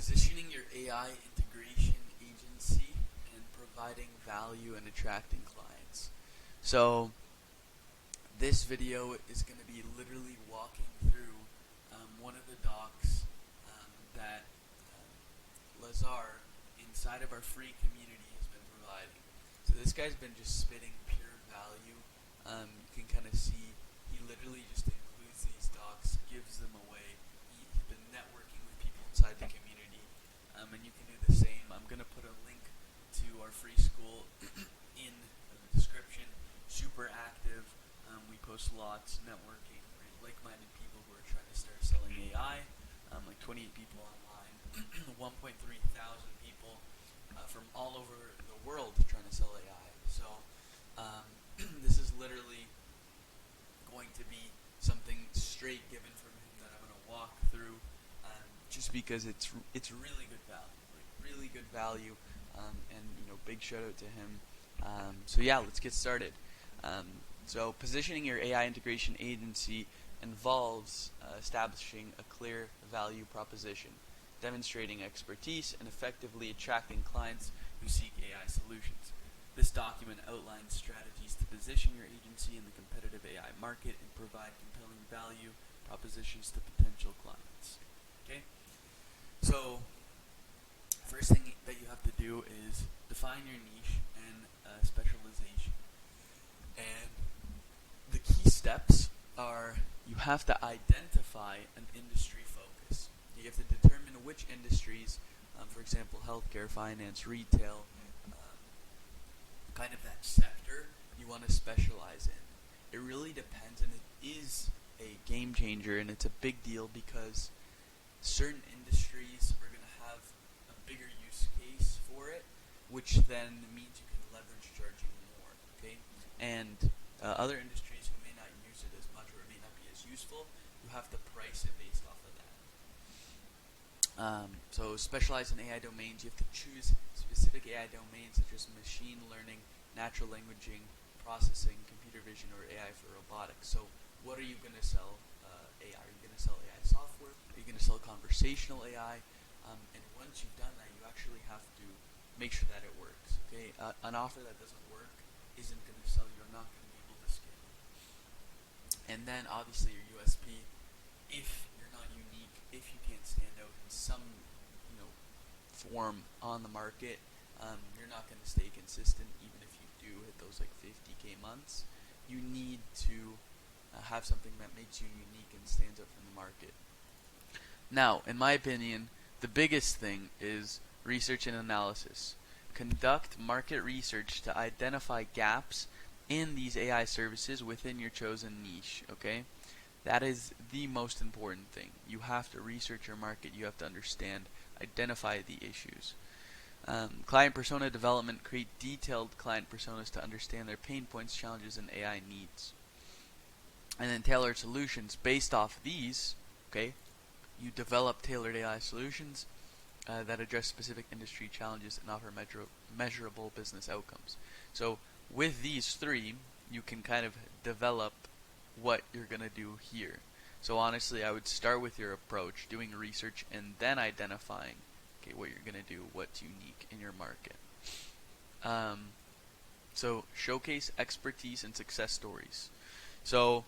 positioning your AI integration agency and providing value and attracting clients. So this video is going to be literally walking through one of the docs that Lazar inside of our free community has been providing. So this guy's been just spitting pure value. You can kind of see he literally just includes these docs, gives them away. He's been networking with people inside the community, and you can do the same. I'm going to put a link to our free school in the description. Super active. We post lots, networking, like-minded people who are trying to start selling AI. Like 28 people online, 1.3 thousand people from all over the world trying to sell AI. So this is literally going to be something straight given from him that I'm going to walk through, just because it's really good value, like really good value, and big shout out to him. So yeah, let's get started. So positioning your AI integration agency involves establishing a clear value proposition, demonstrating expertise, and effectively attracting clients who seek AI solutions. This document outlines strategies to position your agency in the competitive AI market and provide compelling value propositions to potential clients. Okay? So, first thing that you have to do is define your niche and specialization. And the key steps are you have to identify an industry focus. You have to determine which industries, for example, healthcare, finance, retail, kind of that sector you want to specialize in. It really depends, and it is a game changer, and it's a big deal because certain industries are going to have a bigger use case for it, which then means you can leverage charging more, okay? And other industries who may not use it as much or it may not be as useful, you have to price it based off of that. So specialize in AI domains. You have to choose specific AI domains such as machine learning, natural languaging, processing, computer vision, or AI for robotics. So what are you going to sell AI? Are you going to sell AI software? Are you going to sell conversational AI? And once you've done that, you actually have to make sure that it works. Okay, an offer that doesn't work isn't going to sell. You're not going to be able to scale. And then obviously your USP. If you're not unique, if you can't stand out in some form on the market, you're not going to stay consistent. Even if you do hit those like 50K months, you need to have something that makes you unique and stands out from the market. Now, in my opinion, the biggest thing is research and analysis. Conduct market research to identify gaps in these AI services within your chosen niche, okay? That is the most important thing. You have to research your market. You have to understand, identify the issues. Client persona development. Create detailed client personas to understand their pain points, challenges, and AI needs. And then tailored solutions. Based off these, okay, you develop tailored AI solutions that address specific industry challenges and offer measurable business outcomes. So with these three, you can kind of develop what you're going to do here. So honestly, I would start with your approach, doing research, and then identifying what you're going to do, what's unique in your market. So showcase expertise and success stories. So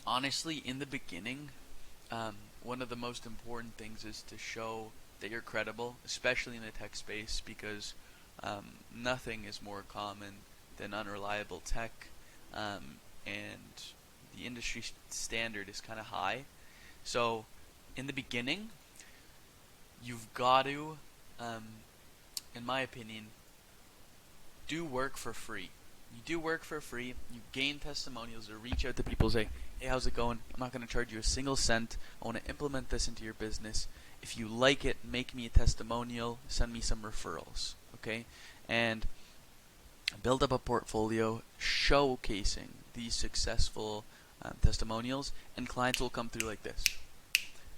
honestly, in the beginning, one of the most important things is to show that you're credible, especially in the tech space, because nothing is more common than unreliable tech, and the industry standard is kind of high. So in the beginning, you've got to, in my opinion, do work for free. You do work for free, you gain testimonials, or reach out to people and say, hey, how's it going? I'm not going to charge you a single cent. I want to implement this into your business. If you like it, make me a testimonial, send me some referrals, okay? And build up a portfolio showcasing these successful testimonials, and clients will come through like this.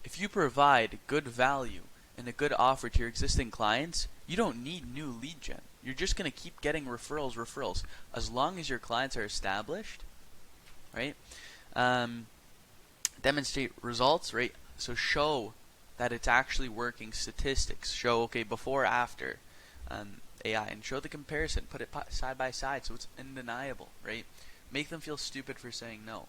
If you provide good value and a good offer to your existing clients, you don't need new lead gen. You're just going to keep getting referrals. As long as your clients are established, right? Demonstrate results, right? So show that it's actually working. Statistics show, okay, before, after AI, and show the comparison, put it side by side so it's undeniable, right? Make them feel stupid for saying no.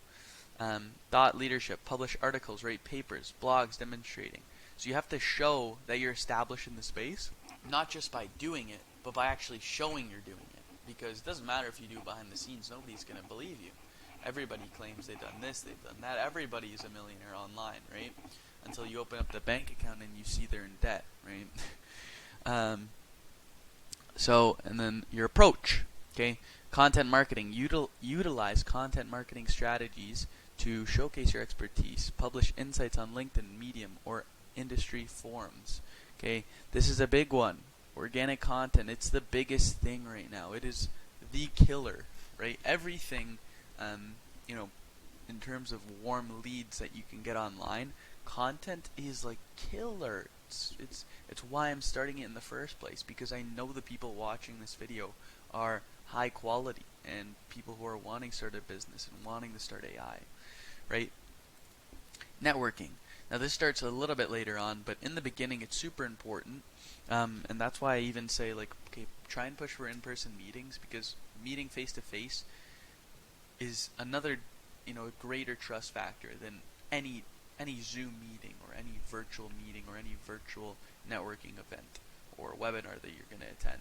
Thought leadership, publish articles, write papers, blogs demonstrating. So you have to show that you're established in the space, not just by doing it, but by actually showing you're doing it. Because it doesn't matter if you do it behind the scenes, nobody's going to believe you. Everybody claims they've done this, they've done that. Everybody is a millionaire online, right? Until you open up the bank account and you see they're in debt, right? And then your approach, okay? Content marketing. Utilize content marketing strategies to showcase your expertise. Publish insights on LinkedIn, Medium, or industry forums. Okay, this is a big one. Organic content. It's the biggest thing right now. It is the killer, right? Everything, in terms of warm leads that you can get online, content is like killer. It's why I'm starting it in the first place, because I know the people watching this video are high quality and people who are wanting to start a business and wanting to start AI, right? Networking. Now this starts a little bit later on, but in the beginning it's super important, and that's why I even say, like, okay, try and push for in-person meetings, because meeting face-to-face is another, greater trust factor than any Zoom meeting or any virtual meeting or any virtual networking event or webinar that you're going to attend.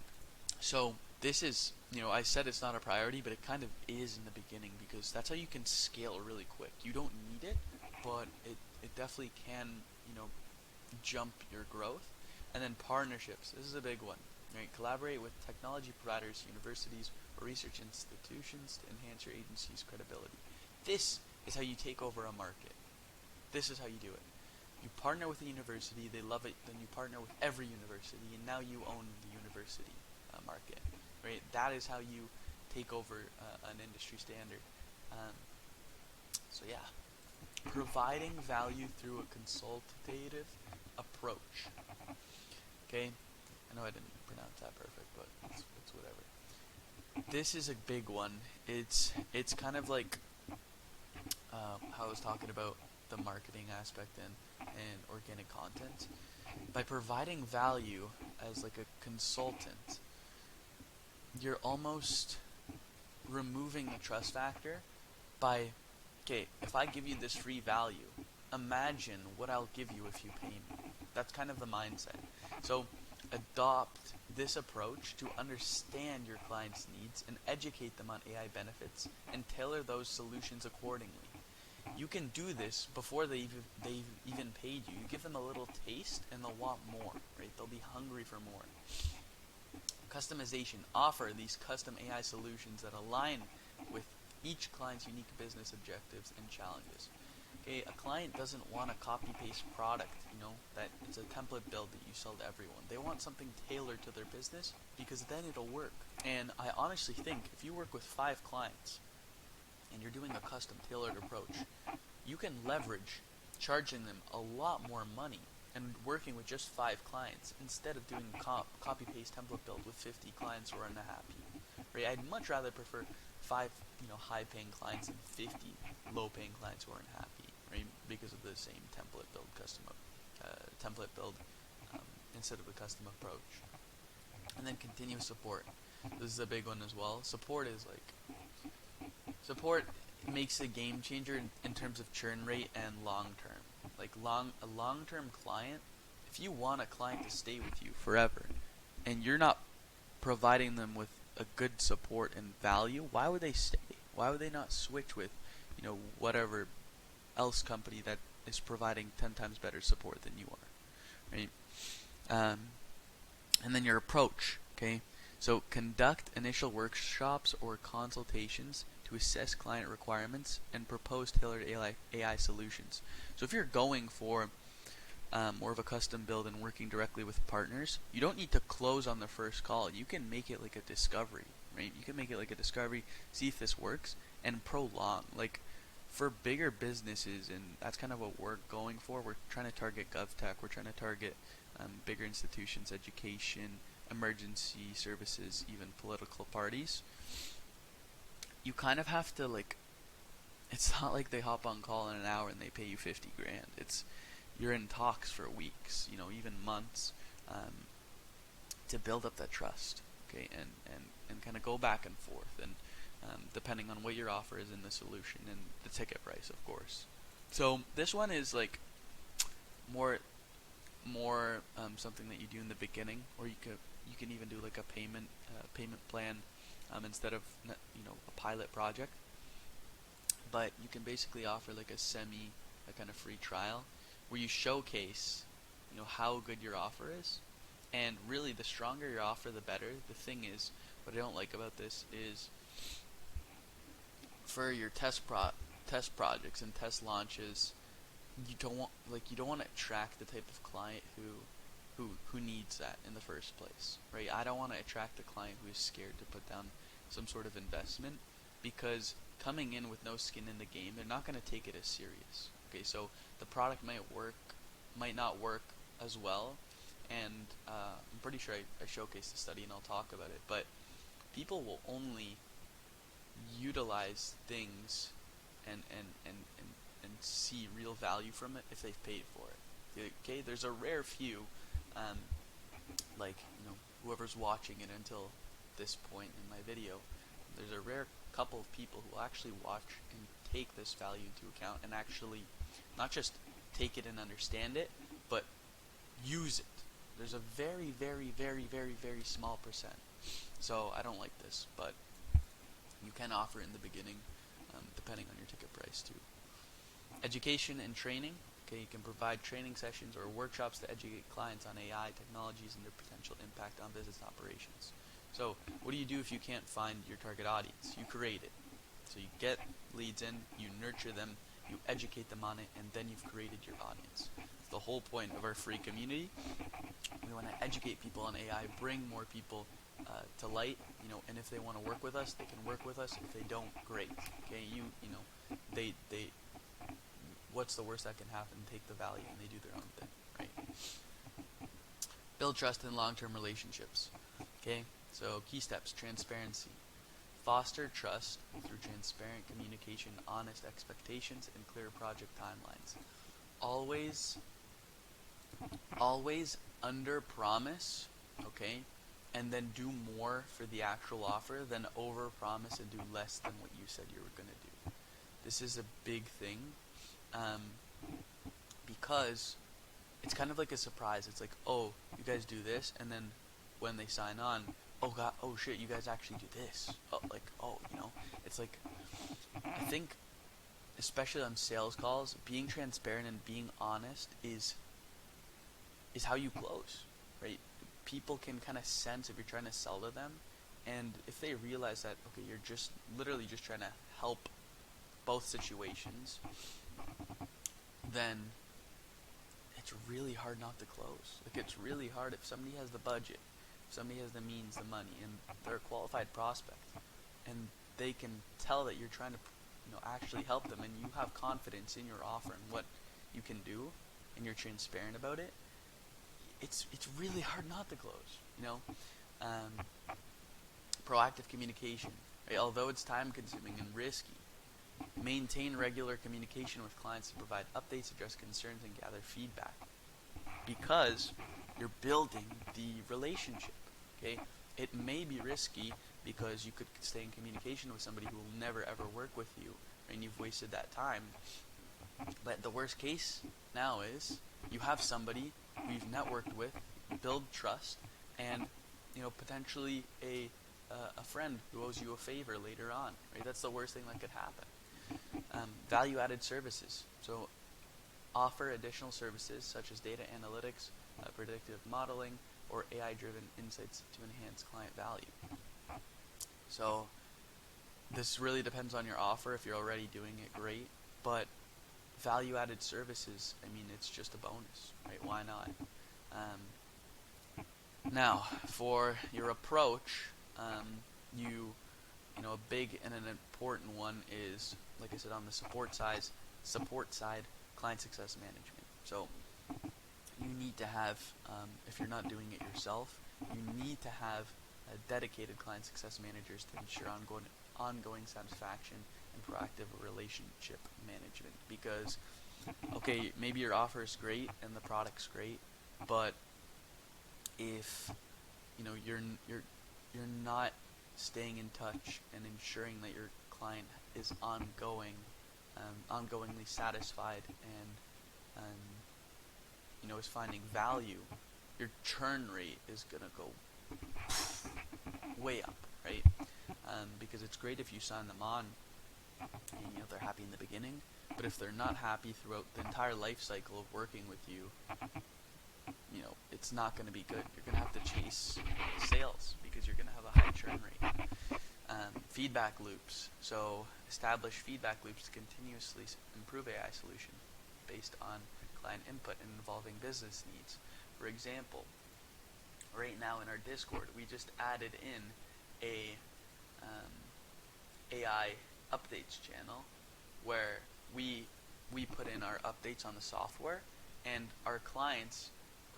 So this is, I said it's not a priority, but it kind of is in the beginning, because that's how you can scale really quick. You don't need it, but it definitely can, jump your growth. And then partnerships. This is a big one, right? Collaborate with technology providers, universities, or research institutions to enhance your agency's credibility. This is how you take over a market. This is how you do it. You partner with a university, they love it, then you partner with every university, and now you own the university market, right? That is how you take over an industry standard. So yeah, providing value through a consultative approach. Okay, I know I didn't pronounce that perfect, but it's whatever. This is a big one. It's kind of like how I was talking about the marketing aspect and organic content. By providing value as like a consultant, you're almost removing the trust factor by, okay, if I give you this free value, imagine what I'll give you if you pay me. That's kind of the mindset. So adopt this approach to understand your client's needs and educate them on AI benefits and tailor those solutions accordingly. You can do this before they've even paid you. You give them a little taste and they'll want more, right? They'll be hungry for more. Customization. Offer these custom AI solutions that align with each client's unique business objectives and challenges. Okay, a client doesn't want a copy-paste product, that it's a template build that you sell to everyone. They want something tailored to their business, because then it'll work. And I honestly think if you work with 5 clients and you're doing a custom tailored approach, you can leverage charging them a lot more money and working with just 5 clients instead of doing copy-paste template build with 50 clients who are unhappy. Right? I'd much rather prefer 5 high-paying clients and 50 low-paying clients who are unhappy, right? Because of the same template build instead of a custom approach. And then continuous support. This is a big one as well. Support makes a game changer in terms of churn rate and long term. Like a long-term client, if you want a client to stay with you forever and you're not providing them with a good support and value, why would they stay? Why would they not switch with, whatever else company that is providing 10 times better support than you are, right? And then your approach, okay? So conduct initial workshops or consultations to assess client requirements and propose tailored AI solutions. So if you're going for more of a custom build and working directly with partners, you don't need to close on the first call. You can make it like a discovery, right? You can make it like a discovery, see if this works, and prolong. Like for bigger businesses, and that's kind of what we're going for. We're trying to target GovTech. We're trying to target bigger institutions, education, emergency services, even political parties. You kind of have to, like, it's not like they hop on call in an hour and they pay you 50 grand. you're in talks for weeks, even months, to build up that trust, okay, and kind of go back and forth, and depending on what your offer is in the solution and the ticket price, of course. So this one is like more something that you do in the beginning, or you can even do like a payment plan instead of a pilot project. But you can basically offer like a kind of free trial where you showcase how good your offer is, and really the stronger your offer the better. The thing is, what I don't like about this is for your test projects and test launches, you don't want to attract the type of client who needs that in the first place, right? I don't want to attract the client who is scared to put down some sort of investment, because coming in with no skin in the game, they're not going to take it as serious. Okay, so the product might not work as well, and I'm pretty sure I showcased the study and I'll talk about it, but people will only utilize things and see real value from it if they've paid for it. Okay, there's a rare few, like whoever's watching it until this point in my video, there's a rare couple of people who will actually watch and take this value into account and actually not just take it and understand it, but use it. There's a very, very, very, very, very small percent. So I don't like this, but you can offer it in the beginning, depending on your ticket price too. Education and training. Okay, you can provide training sessions or workshops to educate clients on AI technologies and their potential impact on business operations. So what do you do if you can't find your target audience? You create it. So you get leads in, you nurture them, you educate them on it, and then you've created your audience. It's the whole point of our free community. We want to educate people on AI, bring more people to light, and if they want to work with us, they can work with us. If they don't, great. Okay, they what's the worst that can happen? Take the value and they do their own thing, right? Build trust in long-term relationships. Okay, so key steps: transparency. Foster trust through transparent communication, honest expectations, and clear project timelines. Always under promise, okay, and then do more for the actual offer than over promise and do less than what you said you were going to do. This is a big thing, because it's kind of like a surprise. It's like, oh, you guys do this, and then when they sign on, oh god, oh shit, you guys actually do this. Oh, it's like, I think, especially on sales calls, being transparent and being honest is how you close, right? People can kind of sense if you're trying to sell to them, and if they realize that, okay, you're just literally just trying to help both situations, then it's really hard not to close. Like, it's really hard if somebody has the budget, if somebody has the means, the money, and they're a qualified prospect, and they can tell that you're trying to actually help them, and you have confidence in your offer and what you can do, and you're transparent about it. It's really hard not to close. Proactive communication. Right? Although it's time consuming and risky, maintain regular communication with clients to provide updates, address concerns, and gather feedback, because you're building the relationship. Okay, it may be risky because you could stay in communication with somebody who will never ever work with you, and you've wasted that time. But the worst case now is you have somebody who you've networked with, build trust, and potentially a friend who owes you a favor later on. Right? That's the worst thing that could happen. Value-added services. So offer additional services such as data analytics, predictive modeling, or AI-driven insights to enhance client value. So this really depends on your offer. If you're already doing it, great. But value-added services, I mean, it's just a bonus, right? Why not? Now, for your approach, a big and an important one is, like I said, on the support side, client success management. So you need to have, if you're not doing it yourself, you need to have dedicated client success managers to ensure ongoing satisfaction and proactive relationship management. Because okay, maybe your offer is great and the product's great, but if you're not staying in touch and ensuring that your client is ongoingly satisfied and is finding value, your churn rate is gonna go way up, right? Because it's great if you sign them on and they're happy in the beginning, but if they're not happy throughout the entire life cycle of working with you, it's not going to be good. You're going to have to chase sales because you're going to have a high churn rate. Feedback loops. So establish feedback loops to continuously improve AI solution based on client input and involving business needs. For example, right now in our Discord, we just added in a AI updates channel where we put in our updates on the software and our clients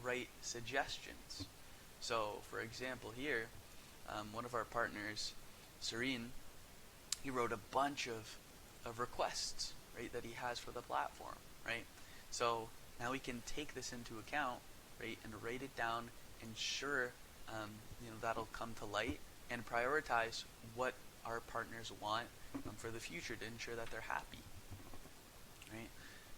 write suggestions. So for example here, one of our partners, Serene, he wrote a bunch of requests, right, that he has for the platform, right? So now we can take this into account, right, and write it down, ensure that'll come to light, and prioritize what our partners want for the future to ensure that they're happy, right?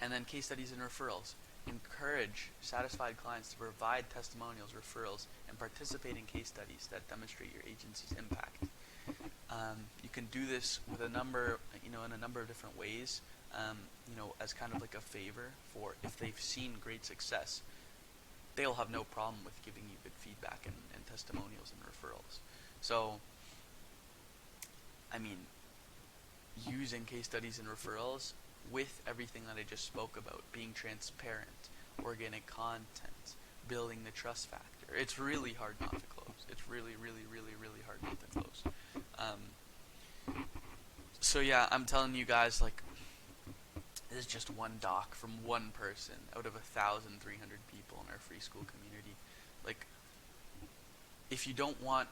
And then case studies and referrals. Encourage satisfied clients to provide testimonials, referrals, and participate in case studies that demonstrate your agency's impact. You can do this with in a number of different ways. As kind of like a favor for if they've seen great success, they'll have no problem with giving you good feedback and testimonials and referrals. So, I mean, using case studies and referrals with everything that I just spoke about, being transparent, organic content, building the trust factor. It's really hard not to close. It's really, really, really, really hard not to close. So yeah, I'm telling you guys, like, this is just one doc from one person out of 1,300 people in our free school community. Like, if you don't want,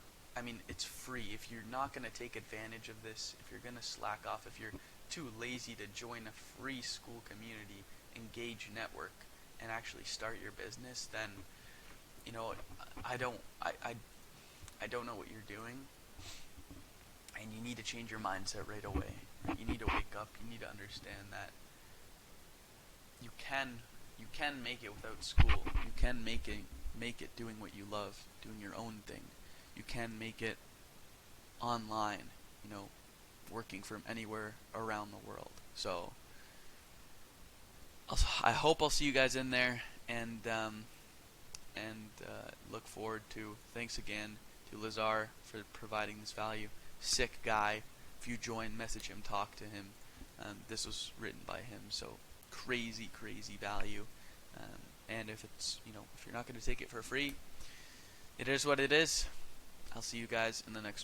it's free. If you're not going to take advantage of this, if you're going to slack off, if you're too lazy to join a free school community, engage, network, and actually start your business, then, I don't know what you're doing, and you need to change your mindset right away. You need to wake up. You need to understand that you can make it without school. You can make it doing what you love, doing your own thing. You can make it online, working from anywhere around the world. So I hope I'll see you guys in there, and look forward to. Thanks again to Lazar for providing this value. Sick guy. If you join, message him, talk to him. This was written by him, so crazy value. And if it's if you're not going to take it for free, it is what it is. I'll see you guys in the next one.